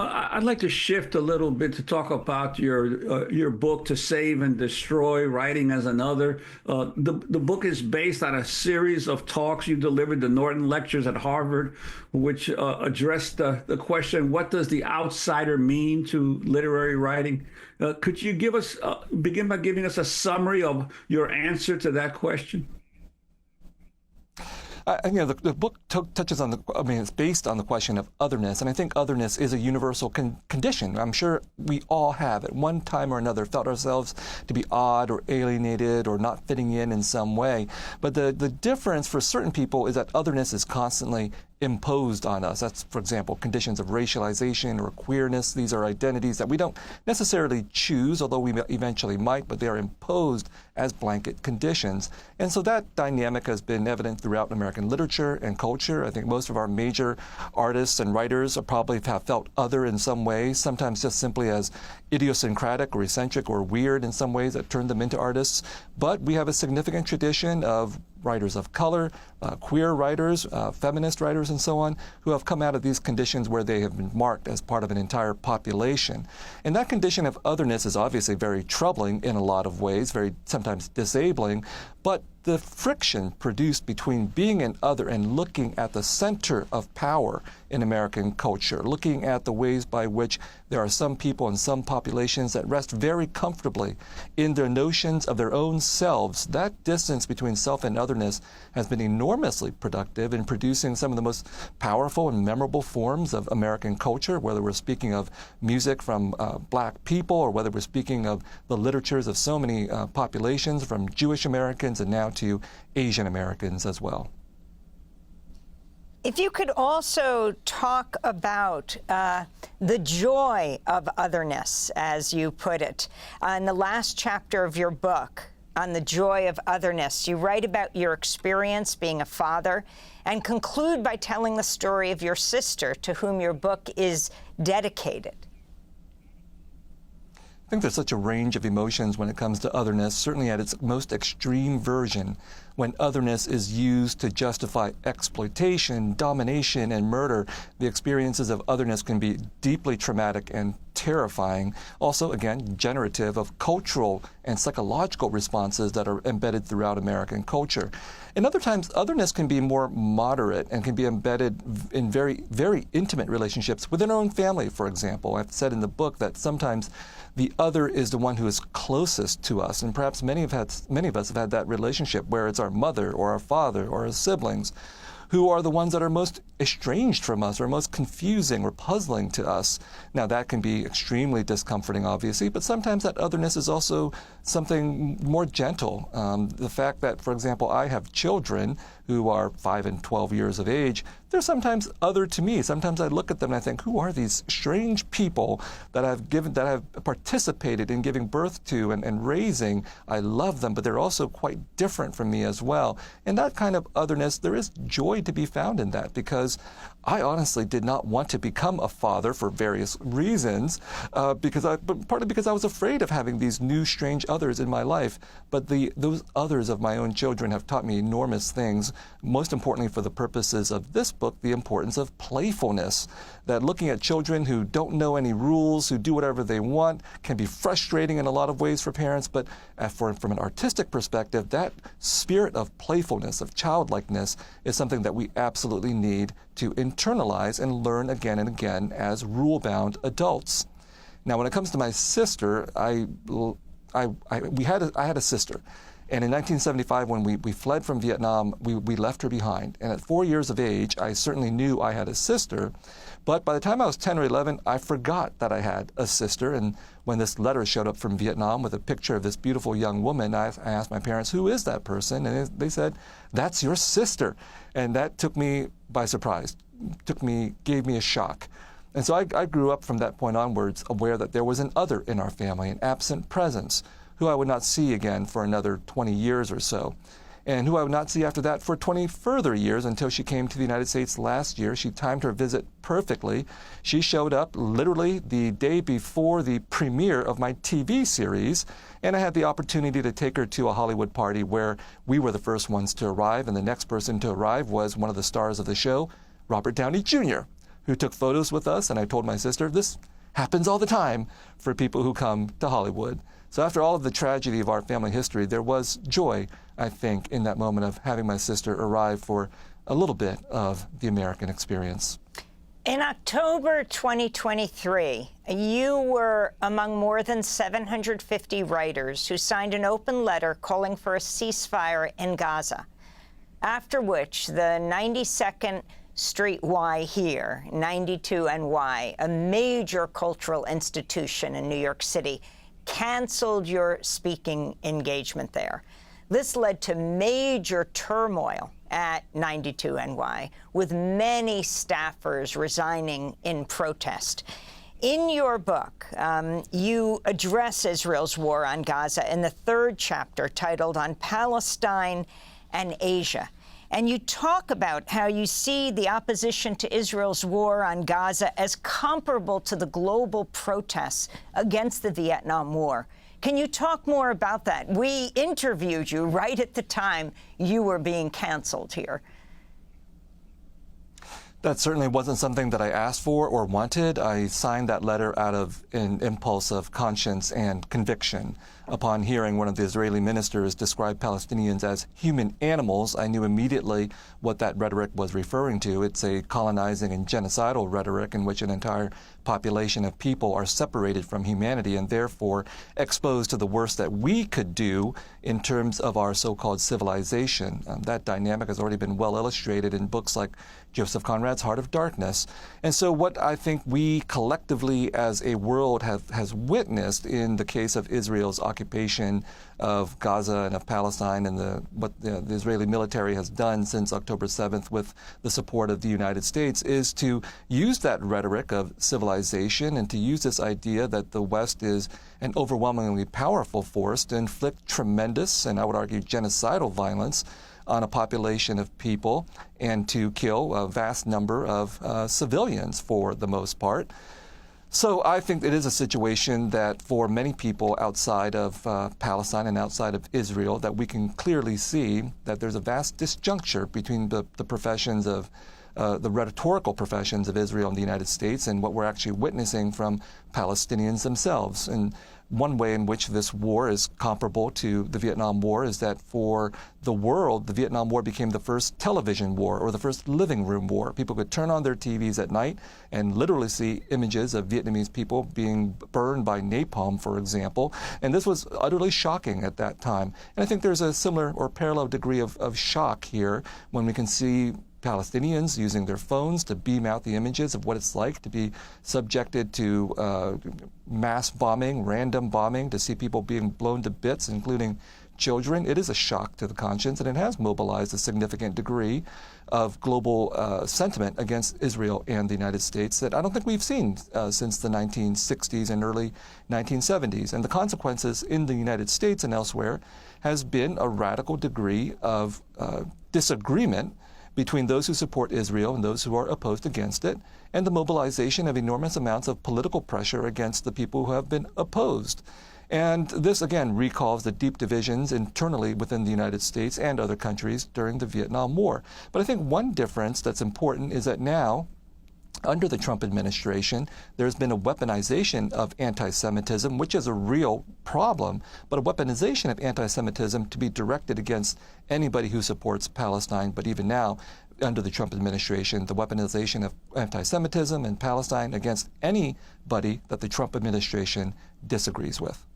I'd like to shift a little bit to talk about your book, To Save and Destroy, Writing as Another. The book is based on a series of talks you delivered, the Norton Lectures at Harvard, which addressed the question, what does the outsider mean to literary writing? Could you begin by giving us a summary of your answer to that question? The book touches on it's based on the question of otherness, and I think otherness is a universal condition. I'm sure we all have, at one time or another, felt ourselves to be odd or alienated or not fitting in some way. But the difference for certain people is that otherness is constantly imposed on us. That's, for example, conditions of racialization or queerness. These are identities that we don't necessarily choose, although we eventually might, but they are imposed as blanket conditions. And so that dynamic has been evident throughout American literature and culture. I think most of our major artists and writers probably have felt other in some ways, sometimes just simply as idiosyncratic or eccentric or weird in some ways that turned them into artists. But we have a significant tradition of writers of color, queer writers, feminist writers, and so on, who have come out of these conditions where they have been marked as part of an entire population. And that condition of otherness is obviously very troubling in a lot of ways, very sometimes disabling, but the friction produced between being an other and looking at the center of power in American culture, looking at the ways by which there are some people and some populations that rest very comfortably in their notions of their own selves, that distance between self and otherness has been enormously productive in producing some of the most powerful and memorable forms of American culture, whether we're speaking of music from black people or whether we're speaking of the literatures of so many populations, from Jewish Americans and now to Asian Americans as well. If you could also talk about the joy of otherness, as you put it. In the last chapter of your book, on the joy of otherness, you write about your experience being a father and conclude by telling the story of your sister, to whom your book is dedicated. I think there's such a range of emotions when it comes to otherness, certainly at its most extreme version, when otherness is used to justify exploitation, domination, and murder. The experiences of otherness can be deeply traumatic and terrifying. Also, again, generative of cultural and psychological responses that are embedded throughout American culture. And other times, otherness can be more moderate and can be embedded in very, very intimate relationships within our own family, for example. I've said in the book that sometimes the other is the one who is closest to us, and perhaps many of us have had that relationship where it's our mother or our father or our siblings who are the ones that are most estranged from us or most confusing or puzzling to us. Now, that can be extremely discomforting, obviously, but sometimes that otherness is also something more gentle. The fact that, for example, I have children who are 5 and 12 years of age, they're sometimes other to me. Sometimes I look at them and I think, who are these strange people that I've participated in giving birth to and raising? I love them, but they're also quite different from me as well. And that kind of otherness, there is joy to be found in that, because I honestly did not want to become a father for various reasons, but partly because I was afraid of having these new strange others in my life. But those others of my own children have taught me enormous things, most importantly for the purposes of this book, the importance of playfulness. That looking at children who don't know any rules, who do whatever they want, can be frustrating in a lot of ways for parents, but from an artistic perspective, that spirit of playfulness, of childlikeness, is something that we absolutely need to internalize and learn again and again as rule-bound adults. Now, when it comes to my sister, I had a sister. And in 1975, when we fled from Vietnam, we left her behind. And at 4 years of age, I certainly knew I had a sister. But by the time I was 10 or 11, I forgot that I had a sister. And when this letter showed up from Vietnam with a picture of this beautiful young woman, I asked my parents, who is that person? And they said, that's your sister. And that took me by surprise, gave me a shock. And so I grew up from that point onwards aware that there was an other in our family, an absent presence, who I would not see again for another 20 years or so, and who I would not see after that for 20 further years until she came to the United States last year. She timed her visit perfectly. She showed up literally the day before the premiere of my TV series, and I had the opportunity to take her to a Hollywood party where we were the first ones to arrive, and the next person to arrive was one of the stars of the show, Robert Downey Jr., who took photos with us, and I told my sister, this happens all the time for people who come to Hollywood. So after all of the tragedy of our family history, there was joy, I think, in that moment of having my sister arrive for a little bit of the American experience. In October 2023, you were among more than 750 writers who signed an open letter calling for a ceasefire in Gaza, after which the 92nd Street Y here, 92 NY, a major cultural institution in New York City, canceled your speaking engagement there. This led to major turmoil at 92 NY, with many staffers resigning in protest. In your book, you address Israel's war on Gaza in the 3rd chapter titled On Palestine and Asia. And you talk about how you see the opposition to Israel's war on Gaza as comparable to the global protests against the Vietnam War. Can you talk more about that? We interviewed you right at the time you were being canceled here. That certainly wasn't something that I asked for or wanted. I signed that letter out of an impulse of conscience and conviction. Upon hearing one of the Israeli ministers describe Palestinians as human animals, I knew immediately what that rhetoric was referring to. It's a colonizing and genocidal rhetoric in which an entire population of people are separated from humanity and therefore exposed to the worst that we could do in terms of our so-called civilization. That dynamic has already been well illustrated in books like Joseph Conrad's Heart of Darkness. And so what I think we collectively as a world has witnessed in the case of Israel's occupation of Gaza and of Palestine and what the Israeli military has done since October 7th with the support of the United States is to use that rhetoric of civilization and to use this idea that the West is an overwhelmingly powerful force to inflict tremendous, and I would argue genocidal violence on a population of people and to kill a vast number of civilians for the most part. So I think it is a situation that for many people outside of Palestine and outside of Israel that we can clearly see that there's a vast disjuncture between the professions of the rhetorical professions of Israel and the United States and what we're actually witnessing from Palestinians themselves. And one way in which this war is comparable to the Vietnam War is that for the world, the Vietnam War became the first television war or the first living room war. People could turn on their TVs at night and literally see images of Vietnamese people being burned by napalm, for example. And this was utterly shocking at that time. And I think there's a similar or parallel degree of shock here when we can see Palestinians using their phones to beam out the images of what it's like to be subjected to mass bombing, random bombing, to see people being blown to bits, including children. It is a shock to the conscience, and it has mobilized a significant degree of global sentiment against Israel and the United States that I don't think we've seen since the 1960s and early 1970s. And the consequences in the United States and elsewhere has been a radical degree of disagreement between those who support Israel and those who are opposed against it, and the mobilization of enormous amounts of political pressure against the people who have been opposed. And this, again, recalls the deep divisions internally within the United States and other countries during the Vietnam War. But I think one difference that's important is that now, under the Trump administration, there's been a weaponization of anti-Semitism, which is a real problem, but a weaponization of anti-Semitism to be directed against anybody who supports Palestine. But even now, under the Trump administration, the weaponization of anti-Semitism in Palestine against anybody that the Trump administration disagrees with.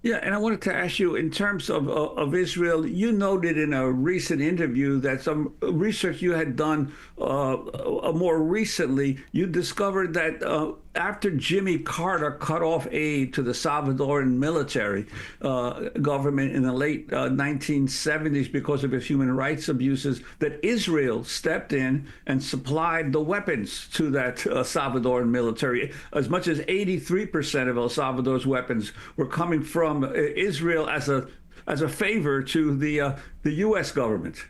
Yeah, and I wanted to ask you, in terms of Israel, you noted in a recent interview that some research you had done more recently, you discovered that after Jimmy Carter cut off aid to the Salvadoran military government in the late 1970s because of its human rights abuses, that Israel stepped in and supplied the weapons to that Salvadoran military. As much as 83% of El Salvador's weapons were coming from Israel as a favor to the U.S. government.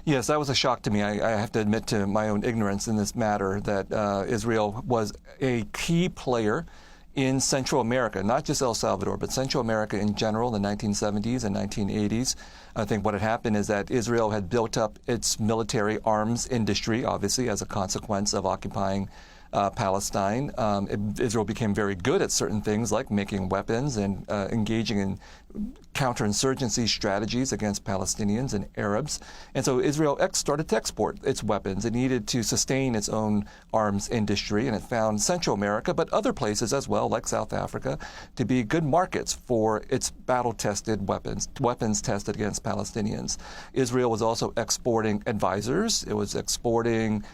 Yes, that was a shock to me. I have to admit to my own ignorance in this matter that Israel was a key player in Central America, not just El Salvador, but Central America in general in the 1970s and 1980s. I think what had happened is that Israel had built up its military arms industry, obviously, as a consequence of occupying Palestine. Israel became very good at certain things like making weapons and engaging in counterinsurgency strategies against Palestinians and Arabs. And so Israel started to export its weapons. It needed to sustain its own arms industry, and it found Central America, but other places as well, like South Africa, to be good markets for its battle-tested weapons, weapons tested against Palestinians. Israel was also exporting advisors. It was exporting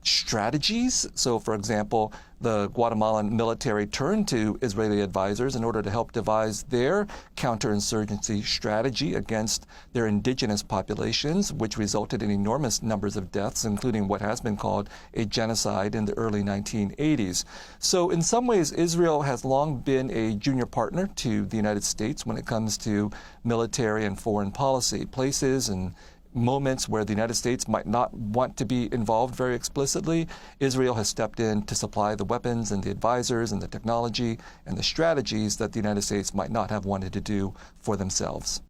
strategies. So, for example, the Guatemalan military turned to Israeli advisors in order to help devise their counterinsurgency strategy against their indigenous populations, which resulted in enormous numbers of deaths, including what has been called a genocide in the early 1980s. So, in some ways, Israel has long been a junior partner to the United States when it comes to military and foreign policy. Places and moments where the United States might not want to be involved very explicitly, Israel has stepped in to supply the weapons and the advisors and the technology and the strategies that the United States might not have wanted to do for themselves.